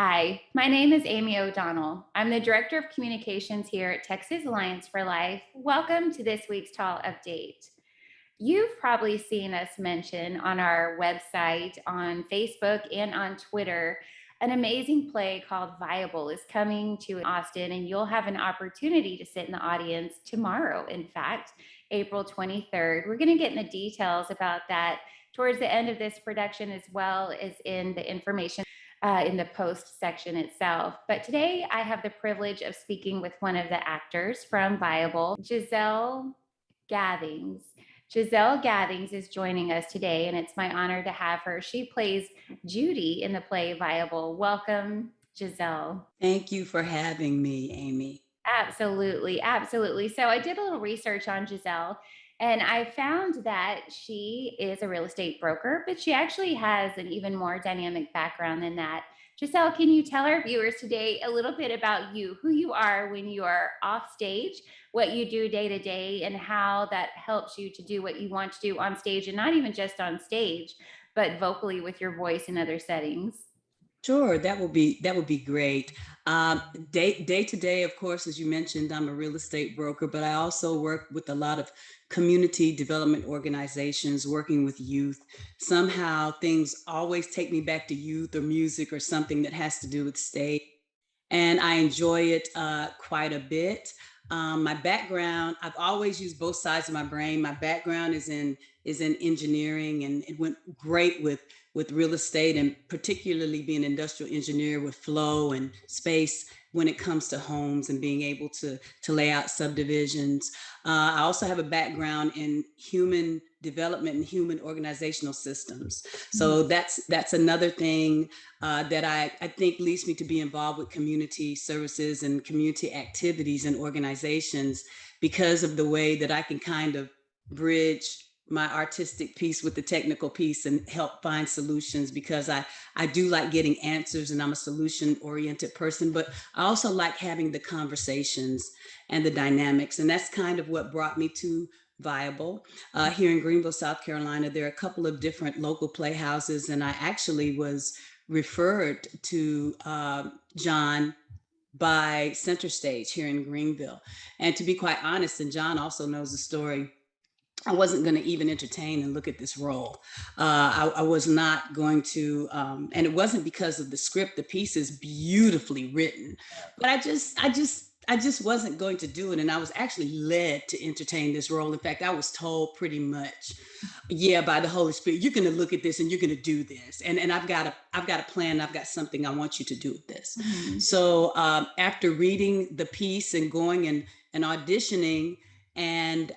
Hi, my name is Amy O'Donnell. I'm the Director of Communications here at Texas Alliance for Life. Welcome to this week's TAL Update. You've probably seen us mention on our website, on Facebook, and on Twitter an amazing play called Viable is coming to Austin, and you'll have an opportunity to sit in the audience tomorrow, in fact, April 23rd. We're going to get in the details about that towards the end of this production, as well as in the information in the post section itself. But today I have the privilege of speaking with one of the actors from Viable, Giselle Gathings. Giselle Gathings is joining us today, and it's my honor to have her. She plays Judy in the play Viable. Welcome, Giselle. Thank you for having me, Amy. Absolutely, absolutely. So I did a little research on Giselle, and I found that she is a real estate broker, but she actually has an even more dynamic background than that. Giselle, can you tell our viewers today a little bit about you, who you are when you are off stage, what you do day to day, and how that helps you to do what you want to do on stage, and not even just on stage, but vocally with your voice in other settings? Sure, that would be great. Um, day to day, of course, as you mentioned, I'm a real estate broker, but I also work with a lot of community development organizations, working with youth. Somehow, things always take me back to youth or music or something that has to do with stage, and I enjoy it quite a bit. My background, I've always used both sides of my brain. My background is in engineering, and it went great with real estate, and particularly being an industrial engineer with flow and space when it comes to homes and being able to lay out subdivisions. I also have a background in human development and human organizational systems. So that's another thing that I think leads me to be involved with community services and community activities and organizations because of the way that I can kind of bridge my artistic piece with the technical piece and help find solutions because I do like getting answers and I'm a solution oriented person, but I also like having the conversations and the dynamics. And that's kind of what brought me to Viable. Here in Greenville, South Carolina, there are a couple of different local playhouses, and I actually was referred to John by Center Stage here in Greenville. And to be quite honest, and John also knows the story, I wasn't going to even entertain and look at this role. I was not going to, and it wasn't because of the script. The piece is beautifully written, but I just wasn't going to do it. And I was actually led to entertain this role. In fact, I was told pretty much, yeah, by the Holy Spirit, you're going to look at this and you're going to do this. And I've got a plan. I've got something I want you to do with this. Mhm. So after reading the piece and going and auditioning and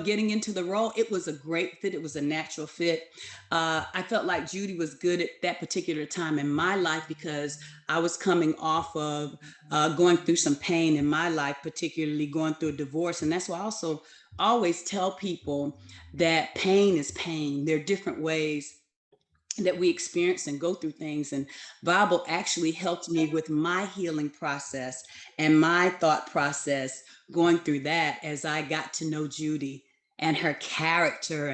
getting into the role, it was a great fit. It was a natural fit. I felt like Judy was good at that particular time in my life because I was coming off of going through some pain in my life, particularly going through a divorce. And that's why I also always tell people that pain is pain. There are different ways that we experience and go through things. And Bible actually helped me with my healing process and my thought process going through that as I got to know Judy and her character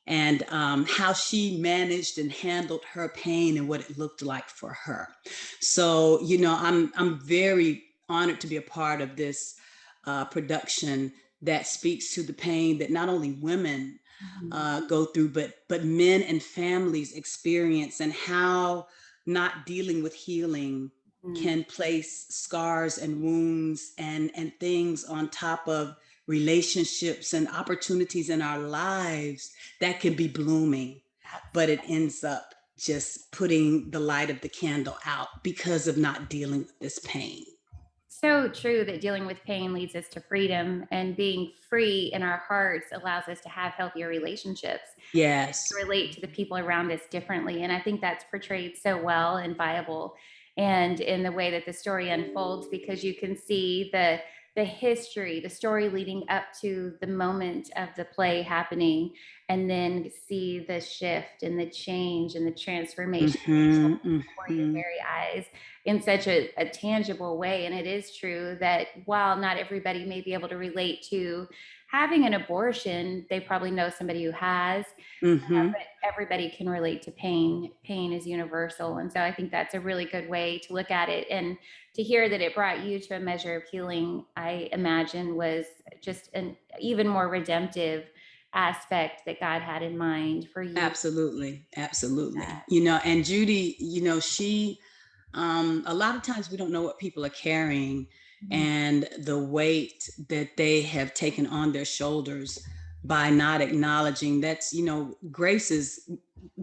and how she managed and handled her pain and what it looked like for her. So, I'm very honored to be a part of this production that speaks to the pain that not only women Mhm. go through, but men and families experience, and how not dealing with healing Mhm. can place scars and wounds and things on top of relationships and opportunities in our lives that can be blooming, but it ends up just putting the light of the candle out because of not dealing with this pain. So true that dealing with pain leads us to freedom, and being free in our hearts allows us to have healthier relationships, to Yes. relate to the people around us differently. And I think that's portrayed so well and viable and in the way that the story unfolds, because you can see the history, the story leading up to the moment of the play happening, and then see the shift and the change and the transformation Mm-hmm, before your mm-hmm, very eyes in such a tangible way. And it is true that while not everybody may be able to relate to having an abortion, they probably know somebody who has, mm-hmm. but everybody can relate to pain. Pain is universal. And so I think that's a really good way to look at it. And to hear that it brought you to a measure of healing, I imagine was just an even more redemptive aspect that God had in mind for you. Absolutely, absolutely. And Judy, a lot of times we don't know what people are carrying Mhm. and the weight that they have taken on their shoulders by not acknowledging that's,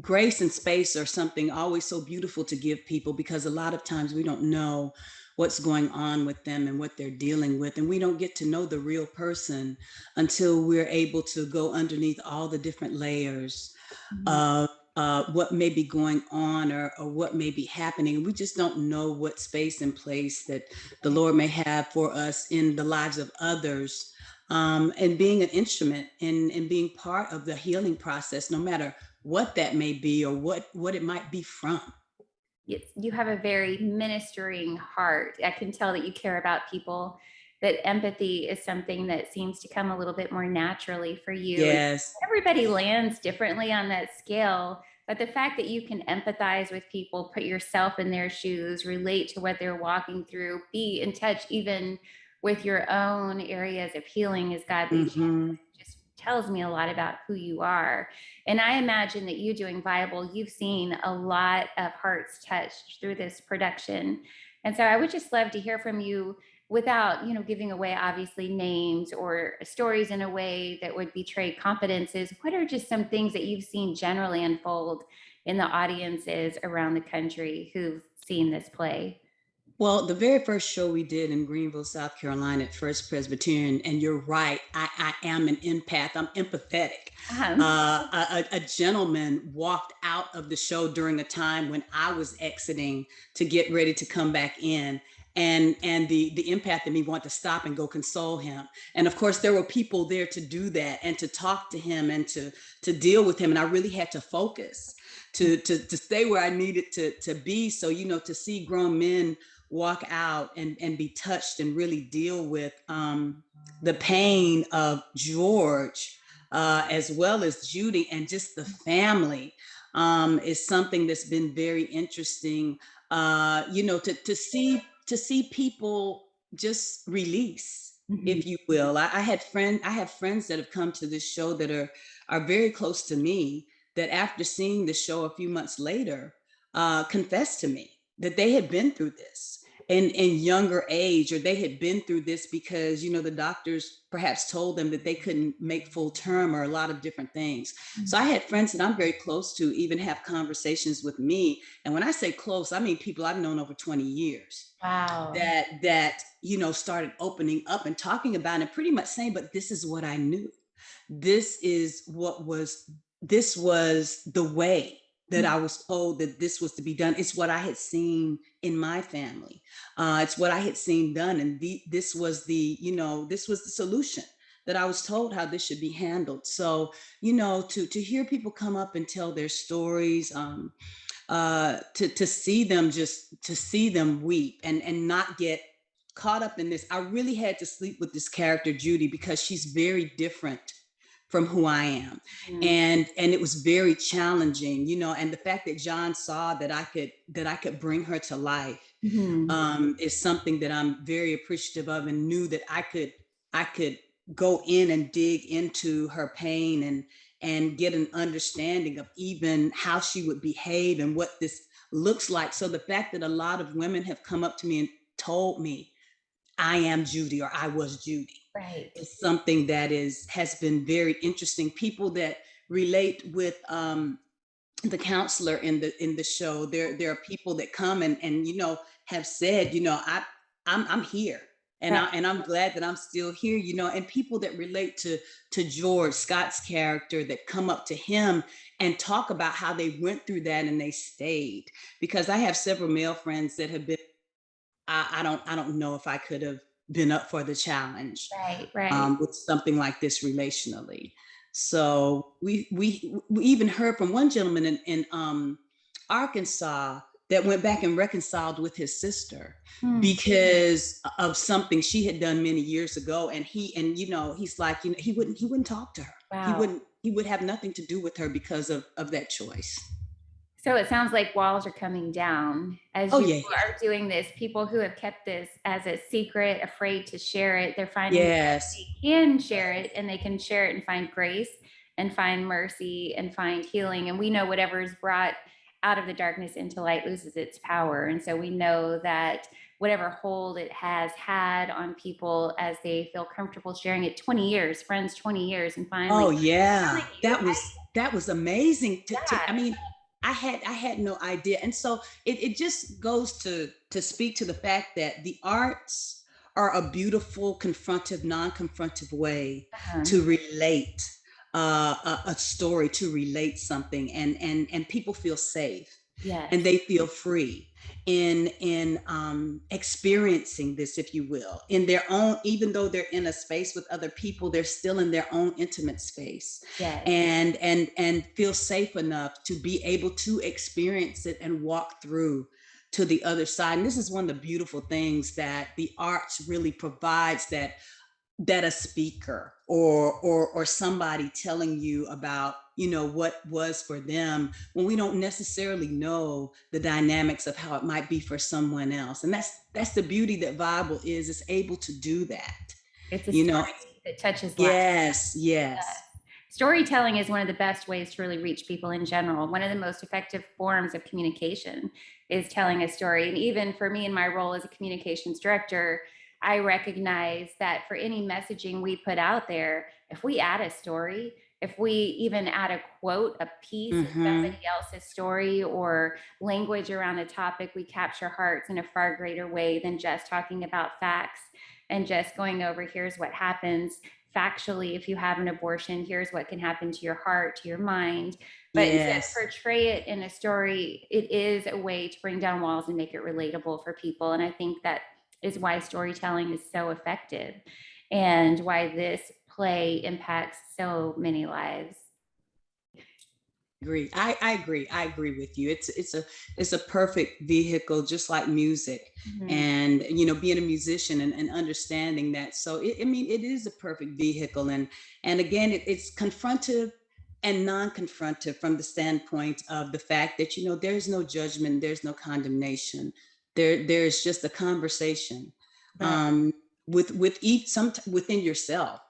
grace and space are something always so beautiful to give people because a lot of times we don't know what's going on with them and what they're dealing with. And we don't get to know the real person until we're able to go underneath all the different layers Mhm. of what may be going on or what may be happening. We just don't know what space and place that the Lord may have for us in the lives of others. And being an instrument and being part of the healing process, no matter what that may be or what it might be from. You have a very ministering heart. I can tell that you care about people, that empathy is something that seems to come a little bit more naturally for you. And Yes. everybody lands differently on that scale. But the fact that you can empathize with people, put yourself in their shoes, relate to what they're walking through, be in touch even with your own areas of healing as godly Mm-hmm. champion, just tells me a lot about who you are. And I imagine that you doing Viable, you've seen a lot of hearts touched through this production. And so I would just love to hear from you without, giving away obviously names or stories in a way that would betray confidences. What are just some things that you've seen generally unfold in the audiences around the country who've seen this play? Well, the very first show we did in Greenville, South Carolina at First Presbyterian, and you're right, I am an empath, I'm empathetic. Um, A gentleman walked out of the show during a time when I was exiting to get ready to come back in. And the empath in me wanted to stop and go console him. And of course, there were people there to do that and to talk to him and to deal with him. And I really had to focus to stay where I needed to be. So, to see grown men walk out and be touched and really deal with the pain of George, as well as Judy and just the family, is something that's been very interesting. To see people just release, mhm, if you will. I have friends that have come to this show that are very close to me that after seeing the show a few months later, confessed to me that they had been through this in younger age, or they had been through this because the doctors perhaps told them that they couldn't make full term or a lot of different things. So I had friends that I'm very close to even have conversations with me, and when I say close, I mean people I've known over 20 years wow. that started opening up and talking about it, pretty much saying, but this is what I knew, this is what was this was the way that I was told that this was to be done. It's what I had seen in my family. It's what I had seen done, and this was the solution that I was told how this should be handled. So to hear people come up and tell their stories, to see them, just to see them weep and not get caught up in this. I really had to sleep with this character Judy because she's very different from who I am. Mhm, And it was very challenging, and the fact that John saw that I could bring her to life, mhm, is something that I'm very appreciative of, and knew that I could go in and dig into her pain and get an understanding of even how she would behave and what this looks like. So the fact that a lot of women have come up to me and told me I am Judy or I was Judy right. is something that has been very interesting. People that relate with the counselor in the show. There are people that come and have said, I'm here. And Right. I'm glad that I'm still here, and people that relate to George Scott's character that come up to him and talk about how they went through that and they stayed. Because I have several male friends that have been, I don't know if I could have been up for the challenge, Right. Right. with something like this relationally. So we even heard from one gentleman in Arkansas that went back and reconciled with his sister Hmm. because of something she had done many years ago. And he's like, he wouldn't talk to her. Wow. He would have nothing to do with her because of that choice. So it sounds like walls are coming down as Oh you yeah, yeah. are doing this. People who have kept this as a secret, afraid to share it, they're finding that Yes. they can share it and they can share it and find grace and find mercy and find healing. And we know whatever is brought out of the darkness into light loses its power. And so we know that whatever hold it has had on people as they feel comfortable sharing it 20 years, friends 20 years, and finally Oh yeah, telling you, that was amazing. I yeah, mean, I had no idea, and so it just goes to speak to the fact that the arts are a beautiful, confrontive, non-confrontive way uh-huh. to relate a story, to relate something, and people feel safe and Yes. they feel free in experiencing this, if you will, in their own. Even though they're in a space with other people, they're still in their own intimate space, Yes. and feel safe enough to be able to experience it and walk through to the other side. And this is one of the beautiful things that the arts really provides, that a speaker or somebody telling you about, what was for them, when we don't necessarily know the dynamics of how it might be for someone else. And that's the beauty that Bible is able to do that, It's a you know. story that touches lives. Yes, Yes. yes. Storytelling is one of the best ways to really reach people in general. One of the most effective forms of communication is telling a story. And even for me in my role as a communications director, I recognize that for any messaging we put out there, if we add a story, if we even add a quote, a piece of Mm-hmm. somebody else's story or language around a topic, we capture hearts in a far greater way than just talking about facts and just going over here's what happens factually. If you have an abortion, here's what can happen to your heart, to your mind. But to Yes. portray it in a story, it is a way to bring down walls and make it relatable for people. And I think that is why storytelling is so effective and why this play impacts so many lives. Agree. I agree. I agree with you. It's a perfect vehicle, just like music, Mhm. and being a musician and understanding that. So I mean, it is a perfect vehicle, and again, it's confrontive and non-confrontive from the standpoint of the fact that there's no judgment, there's no condemnation. There's just a conversation, Right. um, with each some within yourself,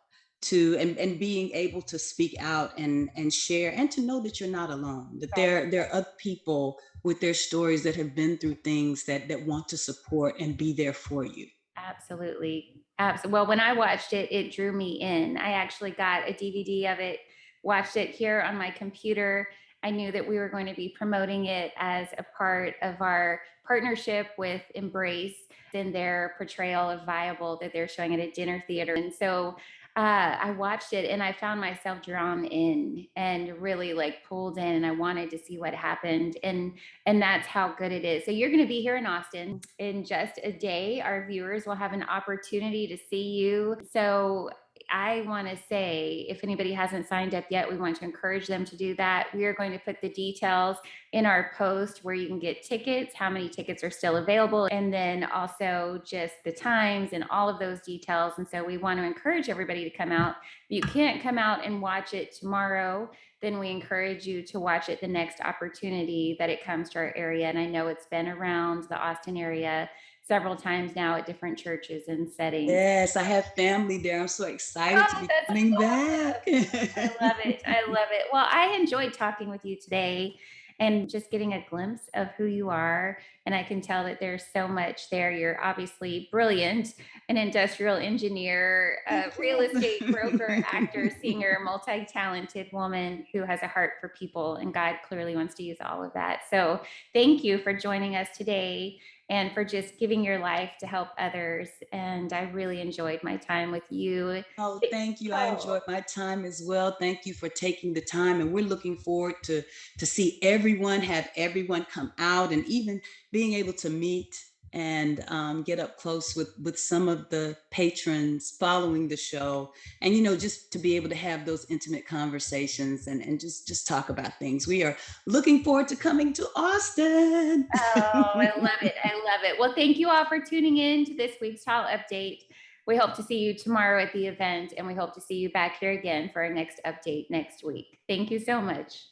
and being able to speak out and share, and to know that you're not alone, that Right. there are other people with their stories that have been through things that want to support and be there for you. Absolutely. Well, when I watched it, it drew me in. I actually got a DVD of it, watched it here on my computer. I knew that we were going to be promoting it as a part of our partnership with Embrace in their portrayal of Viable that they're showing at a dinner theater. And so I watched it and I found myself drawn in and really like pulled in, and I wanted to see what happened. And that's how good it is. So you're going to be here in Austin in just a day. Our viewers will have an opportunity to see you. So I want to say, if anybody hasn't signed up yet, we want to encourage them to do that. We are going to put the details in our post where you can get tickets, how many tickets are still available, and then also just the times and all of those details. And so we want to encourage everybody to come out. If you can't come out and watch it tomorrow, then we encourage you to watch it the next opportunity that it comes to our area. And I know it's been around the Austin area several times now at different churches and settings. Yes, I have family there. I'm so excited to Oh, be that's coming awesome. back. I love it. I love it. Well, I enjoyed talking with you today and just getting a glimpse of who you are. And I can tell that there's so much there. You're obviously brilliant, an industrial engineer, a Thank real estate broker, actor, you. singer, multi talented woman who has a heart for people. And God clearly wants to use all of that. So thank you for joining us today and for just giving your life to help others. And I really enjoyed my time with you. Oh, thank you. I enjoyed my time as well. Thank you for taking the time. And we're looking forward to see everyone, have everyone come out, and even being able to meet and get up close with some of the patrons following the show, and just to be able to have those intimate conversations and just talk about things. We are looking forward to coming to Austin. Oh, I love it. I love it. Well, thank you all for tuning in to this week's Tall Update. We hope to see you tomorrow at the event, and we hope to see you back here again for our next update next week. Thank you so much.